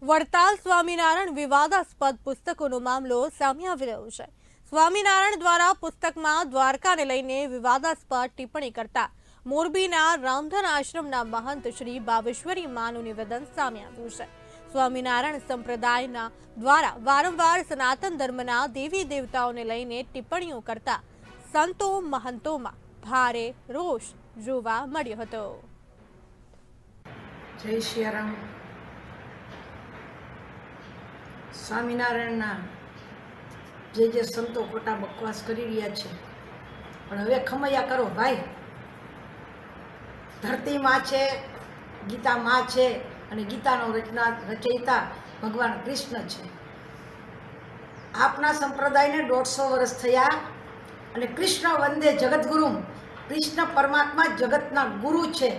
વડતાલ સ્વામિનારાયણ વિવાદાસ્પદ પુસ્તકોનો મામલો સામે આવી રહ્યો છે। સ્વામિનારાયણ દ્વારા પુસ્તકમાં દ્વારકાને લઈને વિવાદાસ્પદ ટિપ્પણી કરતા મોરબીના રામધન આશ્રમના મહંત શ્રી બાવેશ્વરી માનું નિવેદન સામે આવ્યું છે। સ્વામિનારાયણ સંપ્રદાયના દ્વારા વારંવાર સનાતન ધર્મના દેવી દેવતાઓને લઈને ટિપ્પણીઓ કરતા સંતો મહંતોમાં ભારે રોષ જોવા મળ્યો હતો। જય સિયારામ। સ્વામિનારાયણના જે સંતો ખોટા બકવાસ કરી રહ્યા છે, પણ હવે ખમૈયા કરો ભાઈ। ધરતી માં છે, ગીતા માં છે, અને ગીતાનો રચયિતા ભગવાન કૃષ્ણ છે। આપના સંપ્રદાયને 150 વર્ષ થયા અને કૃષ્ણ વંદે જગતગુરુ, કૃષ્ણ પરમાત્મા જગતના ગુરુ છે,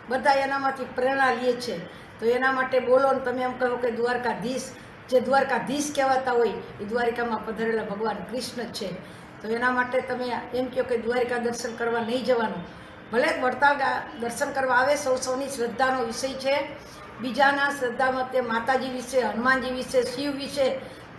બધા એનામાંથી પ્રેરણા લે છે। તો એના માટે બોલો ને તમે એમ કહો કે દ્વારકાધીશ, જે દ્વારકાધીશ કહેવાતા હોય એ દ્વારિકામાં પધારેલા ભગવાન કૃષ્ણ છે। તો એના માટે તમે એમ કહો કે દ્વારિકા દર્શન કરવા નહીં જવાનું। ભલે વડતાલ દર્શન કરવા આવે, સૌની શ્રદ્ધાનો વિષય છે। બીજાના શ્રદ્ધામાં તે માતાજી વિશે, હનુમાનજી વિશે, શિવ વિશે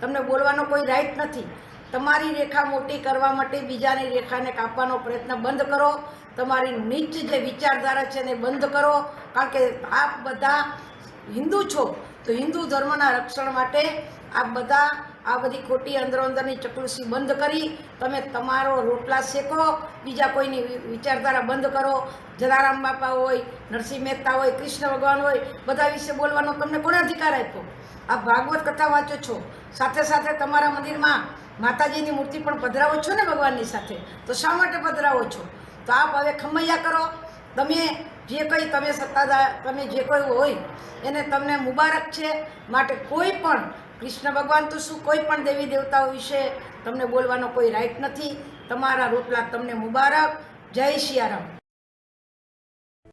તમને બોલવાનો કોઈ રાઈટ નથી। તમારી રેખા મોટી કરવા માટે બીજાની રેખાને કાપવાનો પ્રયત્ન બંધ કરો। તમારી નીચ જે વિચારધારા છે એને બંધ કરો, કારણ કે આપ બધા હિન્દુ છો, તો હિન્દુ ધર્મના રક્ષણ માટે આપ બધા આ બધી ખોટી અંદરોઅંદરની ચકલુસી બંધ કરી તમે તમારો રોટલા શેકો, બીજા કોઈની વિચારધારા બંધ કરો। જલારામ બાપા હોય, નરસિંહ મહેતા હોય, કૃષ્ણ ભગવાન હોય, બધા વિશે બોલવાનો તમને કોને અધિકાર આપ્યો? આપ ભાગવત કથા વાંચો છો, સાથે સાથે તમારા મંદિરમાં માતાજીની મૂર્તિ પણ પધરાવો છો ને ભગવાનની સાથે, તો શા માટે પધરાવો છો? તો આપ હવે ખમૈયા કરો। તમે જે કંઈ તમે સત્તાધાર, તમે જે કોઈ હોય એને તમને મુબારક છે। માટે કોઈ પણ કૃષ્ણ ભગવાન તો શું, કોઈ પણ દેવી દેવતાઓ વિશે તમને બોલવાનો કોઈ રાઈટ નથી। તમારા રોટલા તમને મુબારક। જય સિયારામ।